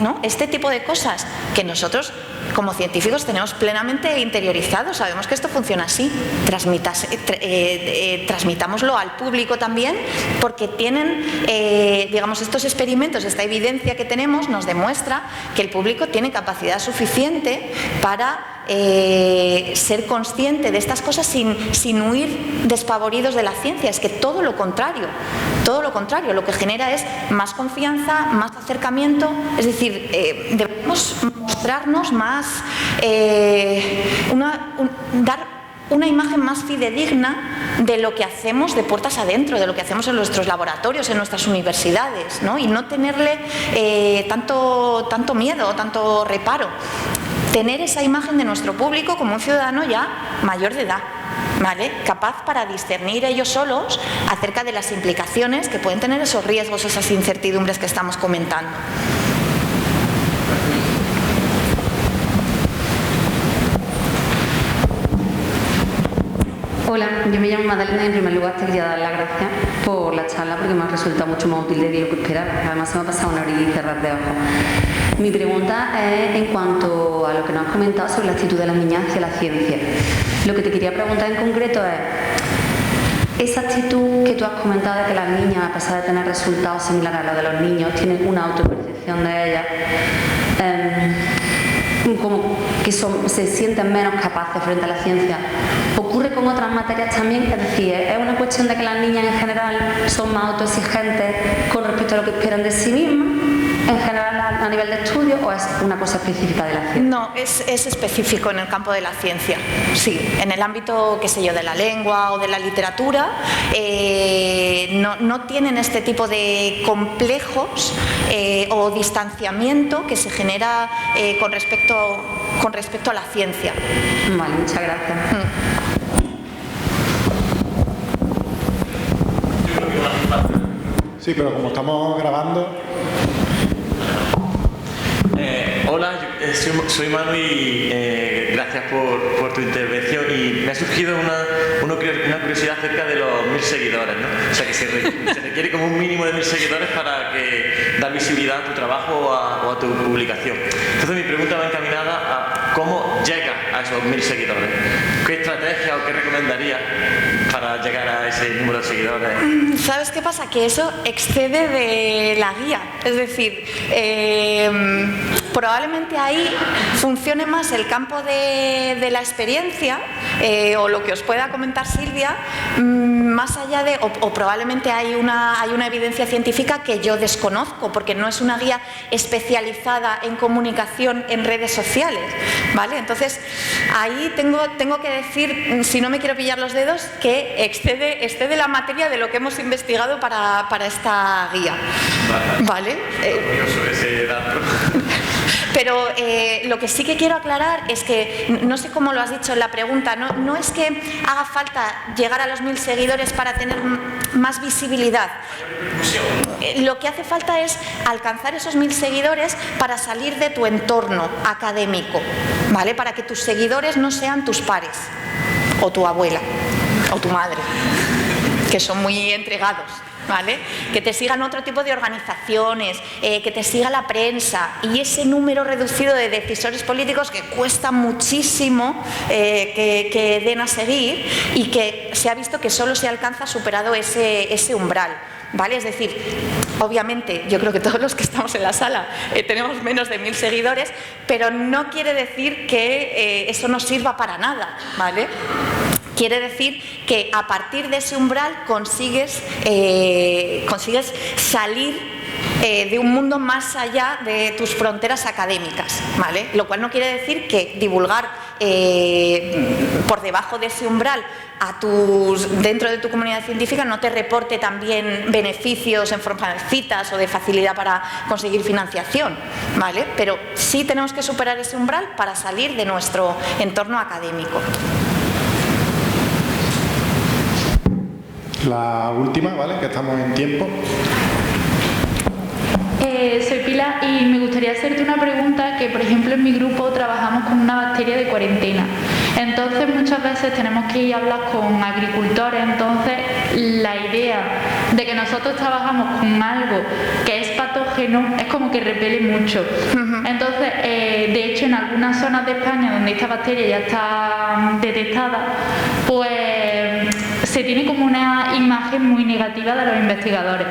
A: ¿no? Este tipo de cosas que nosotros como científicos tenemos plenamente interiorizado, sabemos que esto funciona así. Transmitámoslo al público también, porque tienen, digamos, estos experimentos, esta evidencia que tenemos nos demuestra que el público tiene capacidad suficiente para ser consciente de estas cosas sin huir despavoridos de la ciencia. Es que todo lo contrario, lo que genera es más confianza, más acercamiento, es decir, debemos mostrarnos más, dar una imagen más fidedigna de lo que hacemos de puertas adentro, de lo que hacemos en nuestros laboratorios, en nuestras universidades, ¿no? Y no tenerle tanto miedo, tanto reparo. Tener esa imagen de nuestro público como un ciudadano ya mayor de edad, ¿vale? Capaz para discernir ellos solos acerca de las implicaciones que pueden tener esos riesgos, esas incertidumbres que estamos comentando.
D: Hola, yo me llamo Madalena y en primer lugar te quería dar las gracias por la charla porque me ha resultado mucho más útil de lo que esperaba. Además se me ha pasado una horita y cerrar de ojos. Mi pregunta es en cuanto a lo que nos has comentado sobre la actitud de las niñas hacia la ciencia. Lo que te quería preguntar en concreto es esa actitud que tú has comentado de que las niñas, a pesar de tener resultados similares a los de los niños, tienen una autopercepción de ellas, como que se sienten menos capaces frente a la ciencia. ¿Ocurre con otras materias también? Es decir, ¿es una cuestión de que las niñas en general son más autoexigentes con respecto a lo que esperan de sí mismas, en general a nivel de estudio, o es una cosa específica de la ciencia?
A: No, es específico en el campo de la ciencia, sí. En el ámbito, qué sé yo, de la lengua o de la literatura, no tienen este tipo de complejos o distanciamiento que se genera con respecto a la ciencia.
D: Vale, muchas gracias.
B: Sí, pero como estamos grabando...
E: Hola, soy Manu y gracias por tu intervención. Y me ha surgido una curiosidad acerca de los 1000 seguidores, ¿no? O sea, que se requiere como un mínimo de 1000 seguidores para dar visibilidad a tu trabajo o a tu publicación. Entonces mi pregunta va encaminada ¿cómo llega a esos 1000 seguidores? ¿Qué estrategia o qué recomendaría para llegar a ese número de seguidores?
A: ¿Sabes qué pasa? Que eso excede de la guía. Es decir, probablemente ahí funcione más el campo de la experiencia o lo que os pueda comentar Silvia, más allá de, o probablemente hay una evidencia científica que yo desconozco, porque no es una guía especializada en comunicación en redes sociales, ¿vale? Entonces, ahí tengo que decir, si no me quiero pillar los dedos, que excede la materia de lo que hemos investigado para esta guía, ¿vale?
E: Curioso ese dato.
A: Pero lo que sí que quiero aclarar es que, no sé cómo lo has dicho en la pregunta, no es que haga falta llegar a los 1000 seguidores para tener más visibilidad. Lo que hace falta es alcanzar esos 1000 seguidores para salir de tu entorno académico, ¿vale? Para que tus seguidores no sean tus pares, o tu abuela, o tu madre, que son muy entregados, ¿vale? Que te sigan otro tipo de organizaciones, que te siga la prensa y ese número reducido de decisores políticos que cuesta muchísimo que den a seguir y que se ha visto que solo se alcanza superado ese umbral, ¿vale? Es decir, obviamente yo creo que todos los que estamos en la sala tenemos menos de 1000 seguidores, pero no quiere decir que eso no sirva para nada, ¿vale? Quiere decir que a partir de ese umbral consigues salir de un mundo más allá de tus fronteras académicas, ¿vale? Lo cual no quiere decir que divulgar por debajo de ese umbral dentro de tu comunidad científica no te reporte también beneficios en forma de citas o de facilidad para conseguir financiación, ¿vale? Pero sí tenemos que superar ese umbral para salir de nuestro entorno académico.
B: La última, ¿vale? Que estamos en tiempo.
F: Soy Pilar y me gustaría hacerte una pregunta que, por ejemplo, en mi grupo trabajamos con una bacteria de cuarentena. Entonces, muchas veces tenemos que ir a hablar con agricultores. Entonces, la idea de que nosotros trabajamos con algo que es patógeno es como que repele mucho. Entonces, de hecho, en algunas zonas de España donde esta bacteria ya está detectada, pues se tiene como una imagen muy negativa de los investigadores.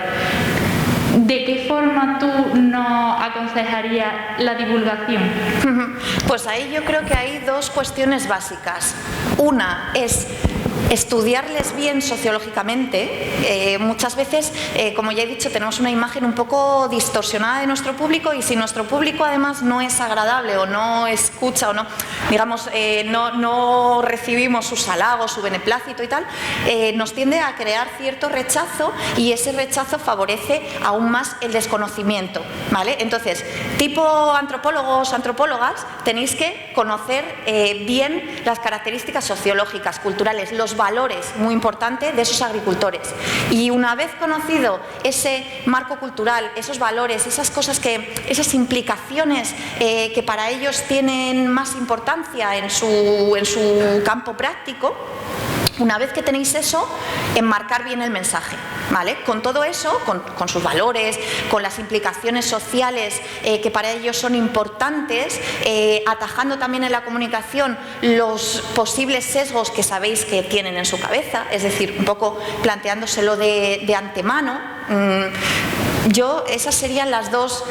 F: ¿De qué forma tú nos aconsejarías la divulgación?
A: Pues ahí yo creo que hay dos cuestiones básicas. Una es estudiarles bien sociológicamente. Muchas veces, como ya he dicho, tenemos una imagen un poco distorsionada de nuestro público y si nuestro público además no es agradable o no escucha o no, digamos, no recibimos sus halagos, su beneplácito y tal, nos tiende a crear cierto rechazo y ese rechazo favorece aún más el desconocimiento, ¿vale? Entonces, tipo antropólogos, antropólogas, tenéis que conocer bien las características sociológicas, culturales, los valores, muy importante, de esos agricultores. Y una vez conocido ese marco cultural, esos valores, esas cosas esas implicaciones que para ellos tienen más importancia en su campo práctico, una vez que tenéis eso, enmarcar bien el mensaje, ¿vale? Con todo eso, con sus valores, con las implicaciones sociales que para ellos son importantes, atajando también en la comunicación los posibles sesgos que sabéis que tienen en su cabeza, es decir, un poco planteándoselo de antemano. Esas serían las dos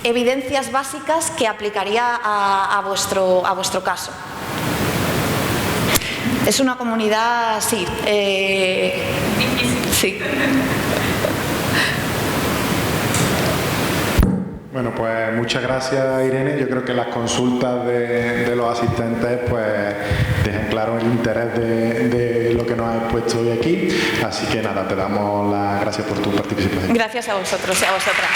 A: evidencias básicas que aplicaría a vuestro caso. Es una comunidad, sí. Sí.
B: Bueno, pues muchas gracias, Irene. Yo creo que las consultas de los asistentes pues dejan claro el interés de lo que nos has expuesto hoy aquí. Así que nada, te damos las gracias por tu participación.
A: Gracias a vosotros y a vosotras.